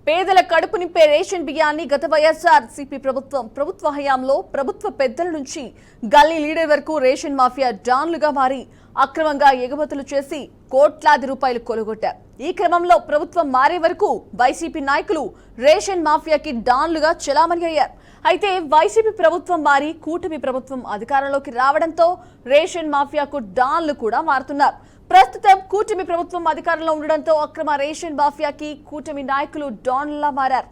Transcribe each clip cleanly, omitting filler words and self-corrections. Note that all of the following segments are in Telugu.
పేదల కడుపు నింపే రేషన్ బియ్యాన్ని గత వైఎస్ఆర్సీపీ ప్రభుత్వ హయాంలో ప్రభుత్వ పెద్దల నుంచి గల్లీ లీడర్ వరకు రేషన్ మాఫియా డాన్లుగా మారి అక్రమంగా ఎగుమతులు చేసి కోట్లాది రూపాయలు కొలగొట్టారు. ఈ క్రమంలో ప్రభుత్వం మారే వరకు వైసీపీ నాయకులు రేషన్ మాఫియాకి డాన్లుగా చెలామణి అయ్యారు. అయితే వైసీపీ ప్రభుత్వం మారి కూటమి ప్రభుత్వం అధికారంలోకి రావడంతో రేషన్ మాఫియాకు డాన్లు కూడా మారుతున్నారు. ప్రస్తుతం కూటమి ప్రభుత్వం అధికారంలో ఉండడంతో అక్రమ రేషన్ మాఫియాకి కూటమి నాయకులు డాన్లులా మారారు.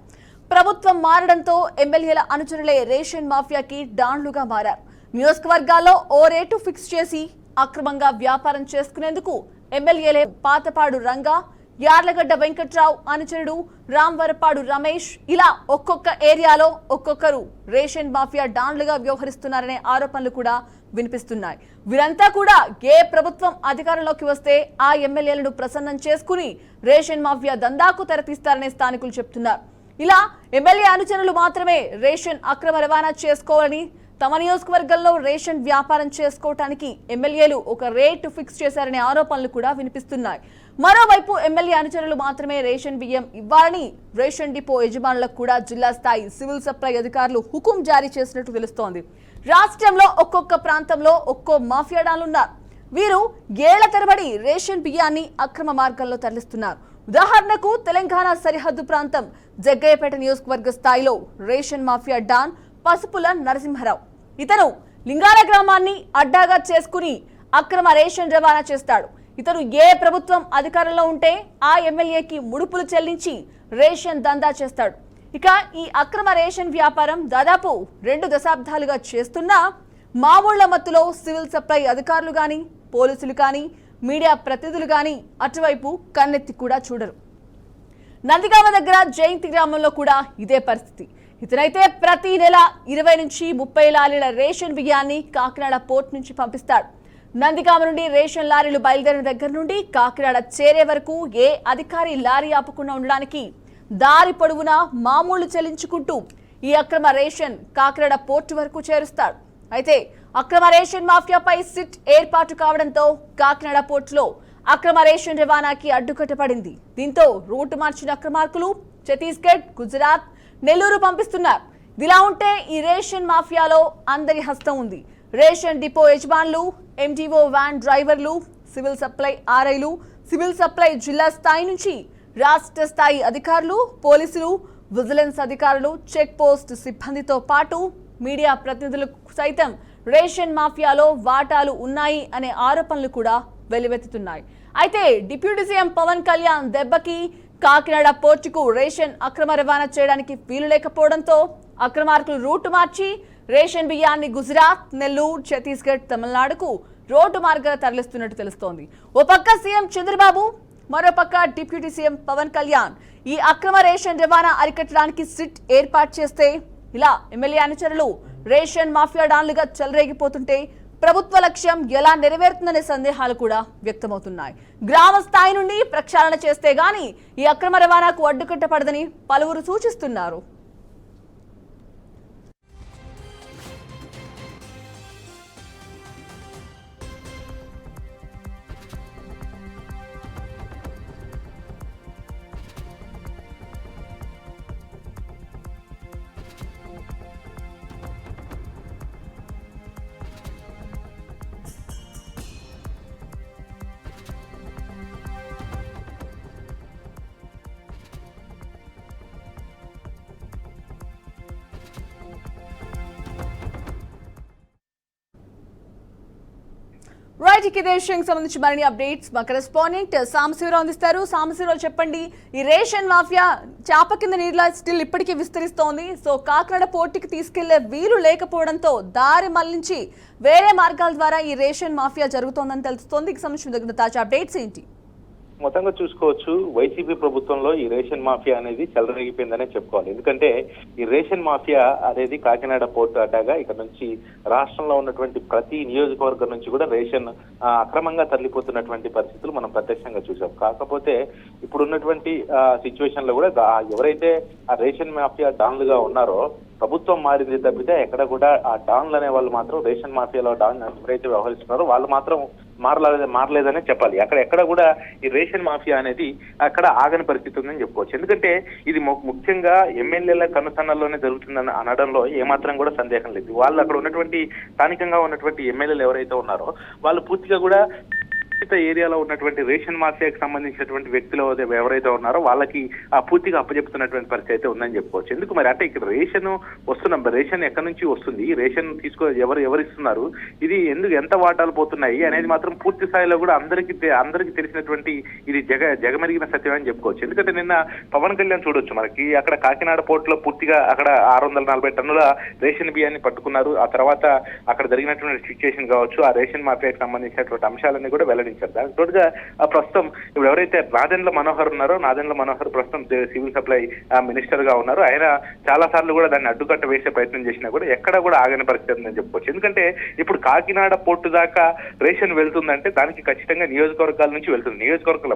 ప్రభుత్వం మారడంతో ఎమ్మెల్యేల అనుచరులే రేషన్ మాఫియాకి డాన్లుగా మారారు. నియోజకవర్గాల్లో ఓ రేటు ఫిక్స్ చేసి అక్రమంగా వ్యాపారం చేసుకునేందుకు ఎమ్మెల్యేలే పాతపాడు రంగా, యార్లగడ్డ వెంకట్రావు అనుచరుడు రాంవరపాడు రమేష్ ఇలా ఒక్కొక్క ఏరియాలో ఒక్కొక్కరు రేషన్ మాఫియా డాన్లుగా వ్యవహరిస్తున్నారనే ఆరోపణలు కూడా వినిపిస్తున్నాయి. వీరంతా కూడా ఏ ప్రభుత్వం అధికారంలోకి వస్తే ఆ ఎమ్మెల్యేలను ప్రసన్నం చేసుకుని రేషన్ మాఫియా దందాకు తెరతీస్తారనే స్థానికులు చెప్తున్నారు. ఇలా ఎమ్మెల్యే అనుచరులు మాత్రమే రేషన్ అక్రమ రవాణా చేసుకోవాలని, తమ నియోజకవర్గంలో రేషన్ వ్యాపారం చేసుకోవటానికి ఎమ్మెల్యేలు ఒక రేటు ఫిక్స్ చేశారనే ఆరోపణలు కూడా వినిపిస్తున్నాయి. మరోవైపు ఎమ్మెల్యే అనుచరులు మాత్రమే రేషన్ బియ్యం ఇవ్వాలని రేషన్ డిపో యజమానులకు కూడా జిల్లా స్థాయి సివిల్ సప్లై అధికారులు హుకుం జారీ చేసినట్టు తెలుస్తోంది. రాష్ట్రంలో ఒక్కొక్క ప్రాంతంలో ఒక్కో మాఫియాడాలున్నారు. వీరు ఏళ్ల తరబడి రేషన్ బియ్యాన్ని అక్రమ మార్గంలో తరలిస్తున్నారు. ఉదాహరణకు తెలంగాణ సరిహద్దు ప్రాంతం జగ్గయ్యపేట నియోజకవర్గ స్థాయిలో రేషన్ మాఫియా డాన్ పసుపుల నరసింహారావు. ఇతను లింగాల గ్రామాన్ని అడ్డాగా చేసుకుని అక్రమ రేషన్ రవాణా చేస్తాడు. ఇతను ఏ ప్రభుత్వం అధికారంలో ఉంటే ఆ ఎమ్మెల్యేకి ముడుపులు చెల్లించి రేషన్ దందా చేస్తాడు. ఇక ఈ అక్రమ రేషన్ వ్యాపారం దాదాపు 2 దశాబ్దాలుగా చేస్తున్నా మామూళ్ల మత్తులో సివిల్ సప్లై అధికారులు గాని, పోలీసులు కానీ, మీడియా ప్రతినిధులు గాని అటువైపు కన్నెత్తి కూడా చూడరు. నందిగామ దగ్గర జయంతి గ్రామంలో కూడా ఇదే పరిస్థితి. ఇతనైతే ప్రతి నెల 20 నుంచి 30 లారీల రేషన్ బియ్యాన్ని కాకినాడ పోర్ట్ నుంచి పంపిస్తాడు. నందిగామ నుండి రేషన్ లారీలు బయలుదేరిన దగ్గర నుండి కాకినాడ చేరే వరకు ఏ అధికారి లారీ ఆపకుండా ఉండడానికి దారి పొడవునా మామూలు చెల్లించుకుంటూ ఈ అక్రమ రేషన్ కాకినాడ పోర్టు వరకు చేరుస్తాడు. అయితే అక్రమ రేషన్ మాఫియాపై సిట్ ఏర్పాటు కావడంతో కాకినాడ పోర్టులో అక్రమ రేషన్ రవాణాకి అడ్డుకట్టపడింది. దీంతో రూటు మార్చిన అక్రమార్కులు ఛత్తీస్గఢ్, గుజరాత్, నెల్లూరు పంపిస్తున్నారు. ఇదిలా ఉంటే ఈ రేషన్ మాఫియాలో అందరి హస్తం ఉంది. రేషన్ డిపో యజమానులు, ఎండిఓ వ్యాన్ డ్రైవర్లు, సివిల్ సప్లై ఆర్ఐలు, సివిల్ సప్లై జిల్లా స్థాయి నుంచి రాష్ట్ర స్థాయి అధికారులు, పోలీసులు, విజిలెన్స్ అధికారులు, చెక్ పోస్ట్ సిబ్బందితో పాటు మీడియా ప్రతినిధులకు సైతం రేషన్ మాఫియాలో వాటాలు ఉన్నాయి అనే ఆరోపణలు కూడా వెల్లువెత్తుతున్నాయి. అయితే డిప్యూటీ సీఎం పవన్ కళ్యాణ్ దెబ్బకి కాకినాడ పోర్టుకు రేషన్ అక్రమ రవాణా చేయడానికి వీలు లేకపోవడంతో అక్రమార్కులు రూటు మార్చి రేషన్ బియ్యాన్ని గుజరాత్, నెల్లూరు, ఛత్తీస్గఢ్, తమిళనాడుకు రోడ్డు మార్గాన తరలిస్తున్నట్టు తెలుస్తోంది. ఓ పక్క సీఎం చంద్రబాబు, మరోపక్క డిప్యూటీ సీఎం పవన్ కళ్యాణ్ ఈ అక్రమ రేషన్ రవాణా అరికట్టడానికి సిట్ ఏర్పాటు చేస్తే ఇలా ఎమ్మెల్యే అనుచరులు రేషన్ మాఫియా డాన్లుగా చెలరేగిపోతుంటే ప్రభుత్వ లక్ష్యం ఎలా నెరవేరుతుందనే సందేహాలు కూడా వ్యక్తమవుతున్నాయి. గ్రామ స్థాయి నుండి ప్రక్షాళన చేస్తే గానీ ఈ అక్రమ రవాణాకు అడ్డుకట్టపడదని పలువురు సూచిస్తున్నారు. రైట్, ఇదే విషయానికి సంబంధించి మరిన్ని అప్డేట్స్ మా కరెస్పాండెంట్ సాంబశివరావు అందిస్తారు. సాంబశివరావు చెప్పండి, ఈ రేషన్ మాఫియా చాప కింద నీళ్ళ స్టిల్ ఇప్పటికీ విస్తరిస్తోంది. సో కాకినాడ పోర్టుకి తీసుకెళ్లే వీలు లేకపోవడంతో దారి మళ్లించి వేరే మార్గాల ద్వారా ఈ రేషన్ మాఫియా జరుగుతోందని తెలుస్తోంది. ఈ సంబంధించిన దగ్గర తాజా అప్డేట్స్ ఏంటి? మొత్తంగా చూసుకోవచ్చు, వైసీపీ ప్రభుత్వంలో ఈ రేషన్ మాఫియా అనేది చెలరేగిపోయిందనే చెప్పుకోవాలి. ఎందుకంటే ఈ రేషన్ మాఫియా అనేది కాకినాడ పోర్టు అడ్డాగా ఇక్కడ నుంచి రాష్ట్రంలో ఉన్నటువంటి ప్రతి నియోజకవర్గం నుంచి కూడా రేషన్ అక్రమంగా తరలిపోతున్నటువంటి పరిస్థితులు మనం ప్రత్యక్షంగా చూసాం. కాకపోతే ఇప్పుడు ఉన్నటువంటి సిచ్యువేషన్ లో కూడా ఎవరైతే ఆ రేషన్ మాఫియా డాన్లుగా ఉన్నారో ప్రభుత్వం మారింది తప్పితే ఎక్కడ కూడా ఆ డాన్లు అనే వాళ్ళు మాత్రం రేషన్ మాఫియాలో డాన్ ఎవరైతే వ్యవహరిస్తున్నారో వాళ్ళు మాత్రం మారలేదనే చెప్పాలి. ఎక్కడ కూడా ఈ రేషన్ మాఫియా అనేది అక్కడ ఆగని పరిస్థితి ఉందని చెప్పుకోవచ్చు. ఎందుకంటే ఇది ముఖ్యంగా ఎమ్మెల్యేల కనుసన్నల్లోనే జరుగుతుందని అనడంలో ఏమాత్రం కూడా సందేహం లేదు. వాళ్ళు అక్కడ ఉన్నటువంటి స్థానికంగా ఉన్నటువంటి ఎమ్మెల్యేలు ఎవరైతే ఉన్నారో వాళ్ళు పూర్తిగా కూడా ఏరియాలో ఉన్నటువంటి రేషన్ మాఫియాకి సంబంధించినటువంటి వ్యక్తులు ఎవరైతే ఉన్నారో వాళ్ళకి పూర్తిగా అప్పచెప్తున్నటువంటి పరిస్థితి అయితే ఉందని చెప్పుకోవచ్చు. ఎందుకు మరి అంటే ఇక్కడ రేషన్ ఎక్కడి నుంచి వస్తుంది, రేషన్ ఎవరు ఇస్తున్నారు, ఇది ఎంత వాటాలు పోతున్నాయి అనేది మాత్రం పూర్తి స్థాయిలో కూడా అందరికీ తెలిసినటువంటి ఇది జగమెరిగిన సత్యం అని చెప్పుకోవచ్చు. ఎందుకంటే నిన్న పవన్ కళ్యాణ్ చూడొచ్చు మనకి అక్కడ కాకినాడ పోర్టులో పూర్తిగా అక్కడ 640 టన్నుల రేషన్ బియ్యాన్ని పట్టుకున్నారు. ఆ తర్వాత అక్కడ జరిగినటువంటి సిచ్యుయేషన్ కావచ్చు, ఆ రేషన్ మాఫియాకి సంబంధించినటువంటి అంశాలన్నీ కూడా వెల్లడించారు. దానికి తోడుగా ప్రస్తుతం ఇప్పుడు ఎవరైతే నాదెండ్ల మనోహర్ ఉన్నారో, నాదెండ్ల మనోహర్ ప్రస్తుతం సివిల్ సప్లై మినిస్టర్ గా ఉన్నారు. ఆయన చాలా సార్లు కూడా దాన్ని అడ్డుకట్ట వేసే ప్రయత్నం చేసినా కూడా ఎక్కడ కూడా ఆగని పరిస్థితి ఉందని చెప్పుకోవచ్చు. ఎందుకంటే ఇప్పుడు కాకినాడ పోర్టు దాకా రేషన్ వెళ్తుందంటే దానికి ఖచ్చితంగా నియోజకవర్గాల నుంచి వెళ్తుంది.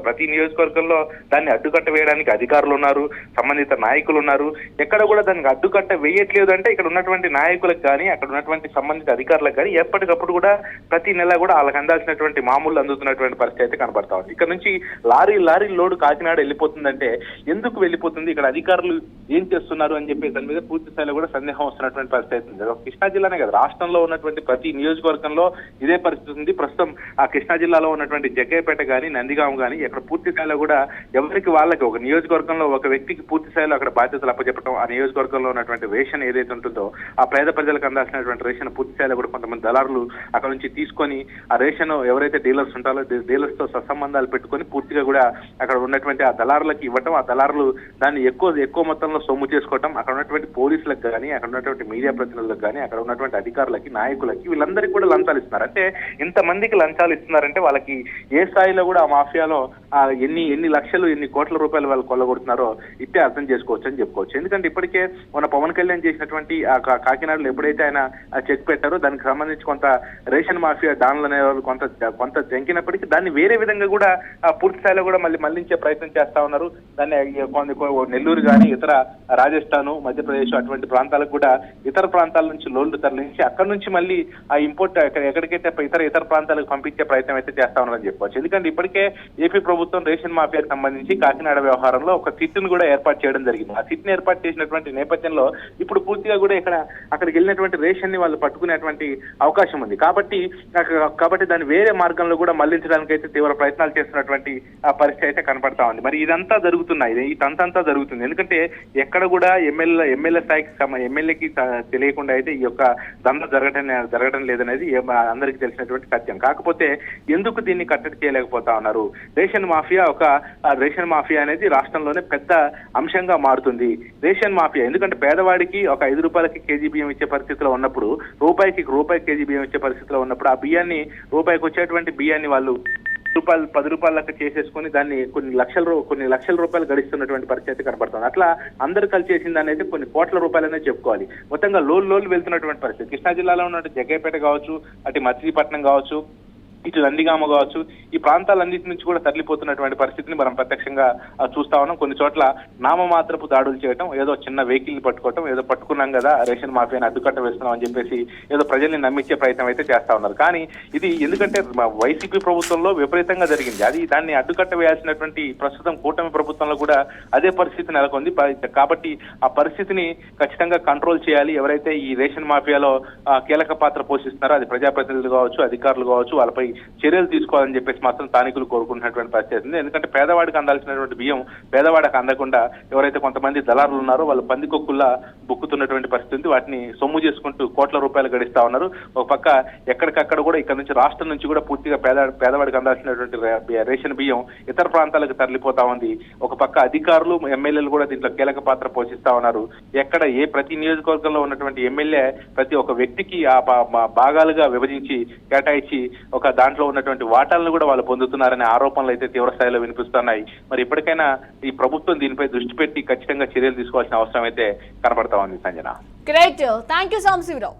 ప్రతి నియోజకవర్గంలో దాన్ని అడ్డుకట్ట వేయడానికి అధికారులు ఉన్నారు, సంబంధిత నాయకులు ఉన్నారు. ఎక్కడ కూడా దానికి అడ్డుకట్ట వేయట్లేదు అంటే ఇక్కడ ఉన్నటువంటి నాయకులకు కానీ అక్కడ ఉన్నటువంటి సంబంధిత అధికారులకు కానీ ఎప్పటికప్పుడు కూడా ప్రతి నెల కూడా వాళ్ళకి అందాల్సినటువంటి మామూలు అందుతున్నటువంటి పరిస్థితి అయితే కనబడతా ఉంది. ఇక్కడ నుంచి లారీ లోడ్ కాకినాడ వెళ్ళిపోతుందంటే ఎందుకు వెళ్ళిపోతుంది, ఇక్కడ అధికారులు ఏం చేస్తున్నారు అని చెప్పి దాని మీద పూర్తి స్థాయిలో కూడా సందేహం వస్తున్నటువంటి పరిస్థితి ఉంది. కృష్ణా జిల్లానే కదా, రాష్ట్రంలో ఉన్నటువంటి ప్రతి నియోజకవర్గంలో ఇదే పరిస్థితి ఉంది. ప్రస్తుతం ఆ కృష్ణా జిల్లాలో ఉన్నటువంటి జగ్గయ్యపేట కానీ నందిగాం కానీ ఇక్కడ పూర్తి స్థాయిలో కూడా ఎవరికి వాళ్ళకి ఒక నియోజకవర్గంలో ఒక వ్యక్తికి పూర్తి స్థాయిలో అక్కడ బాధ్యతలు అప్పచెప్పడం, ఆ నియోజకవర్గంలో ఉన్నటువంటి రేషన్ ఏదైతే ఉంటుందో ఆ పేద ప్రజలకు అందాల్సినటువంటి రేషన్ పూర్తి స్థాయిలో కూడా కొంతమంది దళారులు అక్కడ నుంచి తీసుకొని ఆ రేషన్ ఎవరైతే డీలర్స్ ఉంటారో డీలర్స్ తో సత్సంబంధాలు పెట్టుకొని పూర్తిగా కూడా అక్కడ ఉన్నటువంటి ఆ దళారులకు ఇవ్వటం, ఆ దళారులు దాన్ని ఎక్కువ మొత్తంలో సొమ్ము చేసుకోవటం, అక్కడ ఉన్నటువంటి పోలీసులకు కానీ అక్కడ ఉన్నటువంటి మీడియా ప్రతినిధులకు కానీ అక్కడ ఉన్నటువంటి అధికారులకి నాయకులకి వీళ్ళందరికీ కూడా లంచాలు ఇస్తున్నారు. అంటే ఇంతమందికి లంచాలు ఇస్తున్నారంటే వాళ్ళకి ఏ స్థాయిలో కూడా ఆ మాఫియాలో ఎన్ని లక్షలు ఎన్ని కోట్ల రూపాయలు వాళ్ళు కొల్లగొడుతున్నారో ఇట్టే అర్థం చేసుకోవచ్చు అని చెప్పుకోవచ్చు. ఎందుకంటే ఇప్పటికే మన పవన్ కళ్యాణ్ చేసినటువంటి ఆ కాకినాడలో ఎప్పుడైతే ఆయన చెక్ పెట్టారో దానికి సంబంధించి కొంత రేషన్ మాఫియా డాన్లు అనే వాళ్ళు కొంత జంకినప్పటికీ దాన్ని వేరే విధంగా కూడా పూర్తి స్థాయిలో కూడా మళ్లించే ప్రయత్నం చేస్తా ఉన్నారు. దాన్ని నెల్లూరు కానీ ఇతర రాజస్థాన్, మధ్యప్రదేశ్ అటువంటి ప్రాంతాలకు కూడా ఇతర ప్రాంతాల నుంచి లోన్లు తరలించి అక్కడ నుంచి మళ్ళీ ఆ ఇంపోర్ట్ ఎక్కడికైతే ఇతర ప్రాంతాలకు పంపించే ప్రయత్నం అయితే చేస్తా ఉన్నారని చెప్పుకోవచ్చు. ఎందుకంటే ఇప్పటికే ఏపీ ప్రభుత్వం రేషన్ మాఫియాకు సంబంధించి కాకినాడ వ్యవహారంలో ఒక సిట్ను కూడా ఏర్పాటు చేయడం జరిగింది. ఆ సిట్ని ఏర్పాటు చేసినటువంటి నేపథ్యంలో ఇప్పుడు పూర్తిగా కూడా అక్కడికి వెళ్ళినటువంటి రేషన్ ని వాళ్ళు పట్టుకునేటువంటి అవకాశం ఉంది. కాబట్టి దాన్ని వేరే మార్గంలో కూడా మళ్లించడానికి అయితే తీవ్ర ప్రయత్నాలు చేస్తున్నటువంటి పరిస్థితి అయితే కనపడతా ఉంది. మరి ఇదంతా జరుగుతున్నాయి, ఈ తంతంతా జరుగుతుంది. ఎందుకంటే ఎక్కడ కూడా ఎమ్మెల్యే స్థాయికి ఎమ్మెల్యేకి తెలియకుండా అయితే ఈ యొక్క దంద జరగడం లేదనేది అందరికీ తెలిసినటువంటి సత్యం. కాకపోతే ఎందుకు దీన్ని కట్టడి చేయలేకపోతా ఉన్నారు? రేషన్ మాఫియా అనేది రాష్ట్రంలోనే పెద్ద అంశంగా మారుతుంది. రేషన్ మాఫియా ఎందుకంటే పేదవాడికి ఒక 5 రూపాయలకి కేజీ బియ్యం ఇచ్చే పరిస్థితిలో ఉన్నప్పుడు, రూపాయి కేజీ బియ్యం ఇచ్చే పరిస్థితిలో ఉన్నప్పుడు ఆ బియ్యాన్ని రూపాయికి వచ్చేటువంటి బియ్యాన్ని వాళ్ళు 10 రూపాయలకు చేసేసుకుని దాన్ని కొన్ని లక్షల రూపాయలు గడిస్తున్నటువంటి పరిస్థితి కనబడుతుంది. అట్లా అందరు కలిసి చేసింది అనేది కొన్ని కోట్ల రూపాయలనే చెప్పుకోవాలి. మొత్తంగా లోలు వెళ్తున్నటువంటి పరిస్థితి. కృష్ణా జిల్లాలో ఉన్న జగ్గయ్యపేట కావచ్చు, అటు మచిలీపట్నం కావచ్చు, ఇటు నందిగామ కావచ్చు, ఈ ప్రాంతాలన్నిటి నుంచి కూడా తరలిపోతున్నటువంటి పరిస్థితిని మనం ప్రత్యక్షంగా చూస్తా ఉన్నాం. కొన్ని చోట్ల నామమాత్రపు దాడులు చేయడం, ఏదో చిన్న వెహికల్ పట్టుకోవటం, ఏదో పట్టుకున్నాం కదా రేషన్ మాఫియాని అడ్డుకట్ట వేస్తున్నాం అని చెప్పేసి ఏదో ప్రజల్ని నమ్మించే ప్రయత్నం అయితే చేస్తా ఉన్నారు. కానీ ఇది ఎందుకంటే వైసీపీ ప్రభుత్వంలో విపరీతంగా జరిగింది, దాన్ని అడ్డుకట్ట వేయాల్సినటువంటి ప్రస్తుతం కూటమి ప్రభుత్వంలో కూడా అదే పరిస్థితి నెలకొంది. కాబట్టి ఆ పరిస్థితిని ఖచ్చితంగా కంట్రోల్ చేయాలి. ఎవరైతే ఈ రేషన్ మాఫియాలో కీలక పాత్ర పోషిస్తున్నారో అది ప్రజాప్రతినిధులు కావచ్చు, అధికారులు కావచ్చు, వాళ్ళపై చర్యలు తీసుకోవాలని చెప్పేసి మాత్రం స్థానికులు కోరుకుంటున్నటువంటి పరిస్థితి ఉంది. ఎందుకంటే పేదవాడికి అందాల్సినటువంటి బియ్యం పేదవాడికి అందకుండా ఎవరైతే కొంతమంది దళారులు ఉన్నారో వాళ్ళు పందికొక్కుల్లా బుక్కుతున్నటువంటి పరిస్థితి, వాటిని సొమ్ము చేసుకుంటూ కోట్ల రూపాయలు గడిస్తా ఉన్నారు. ఒక పక్క ఎక్కడికక్కడ కూడా ఇక్కడ నుంచి రాష్ట్రం నుంచి కూడా పూర్తిగా పేదవాడికి అందాల్సినటువంటి రేషన్ బియ్యం ఇతర ప్రాంతాలకు తరలిపోతా ఉంది. ఒక పక్క అధికారులు, ఎమ్మెల్యేలు కూడా దీంట్లో కీలక పాత్ర పోషిస్తా ఉన్నారు. ప్రతి నియోజకవర్గంలో ఉన్నటువంటి ఎమ్మెల్యే ప్రతి ఒక్క వ్యక్తికి ఆ భాగాలుగా విభజించి కేటాయించి ఒక దాంట్లో ఉన్నటువంటి వాటాలను కూడా వాళ్ళు పొందుతున్నారనే ఆరోపణలు అయితే తీవ్ర స్థాయిలో వినిపిస్తున్నాయి. మరి ఇప్పటికైనా ఈ ప్రభుత్వం దీనిపై దృష్టి పెట్టి ఖచ్చితంగా చర్యలు తీసుకోవాల్సిన అవసరం అయితే కనబడతా ఉంది. Sanjana, great, thank you Sambasivarao.